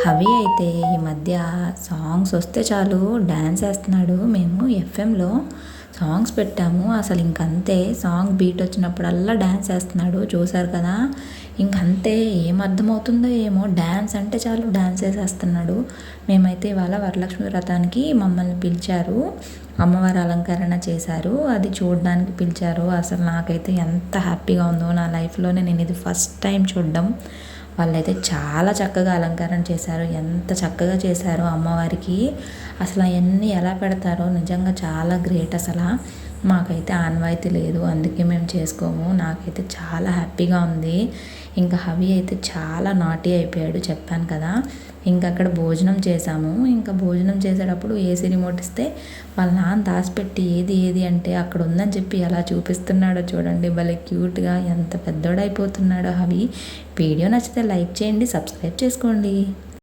హవి అయితే ఈ మధ్య సాంగ్స్ వస్తే చాలు డ్యాన్స్ వేస్తున్నాడు. మేము ఎఫ్ఎంలో సాంగ్స్ పెట్టాము, అసలు ఇంకంతే. సాంగ్ బీట్ వచ్చినప్పుడల్లా డ్యాన్స్ వేస్తున్నాడు. చూసారు కదా, ఇంకంతే. ఏం అర్థమవుతుందో ఏమో, డ్యాన్స్ అంటే చాలు డ్యాన్స్ వేసేస్తున్నాడు. మేమైతే ఇవాళ వరలక్ష్మి వ్రతానికి మమ్మల్ని పిలిచారు, అమ్మవారి అలంకరణ చేశారు, అది చూడడానికి పిలిచారు. అసలు నాకైతే ఎంత హ్యాపీగా ఉందో, నా లైఫ్లోనే నేను ఇది ఫస్ట్ టైం చూడడం. వాళ్ళైతే చాలా చక్కగా అలంకరణ చేశారు. ఎంత చక్కగా చేశారో అమ్మవారికి. అసలు అవన్నీ ఎలా పెడతారో నిజంగా చాలా గ్రేట్. అసలు మాకైతే ఆనవాయితీ లేదు, అందుకే మేము చేసుకోము. నాకైతే చాలా హ్యాపీగా ఉంది. ఇంకా హవి అయితే చాలా నాటీ అయిపోయాడు, చెప్పాను కదా. ఇంకా అక్కడ భోజనం చేసాము. ఇంకా భోజనం చేసేటప్పుడు ఏసీ రిమోట్ ఇస్తే వాళ్ళ నాన్న దాచిపెట్టి ఏది ఏది అంటే అక్కడ ఉందని చెప్పి ఎలా చూపిస్తున్నాడో చూడండి, భలే క్యూట్గా. ఎంత పెద్దోడైపోతున్నాడో హవి. వీడియో నచ్చితే లైక్ చేయండి, సబ్స్క్రైబ్ చేసుకోండి.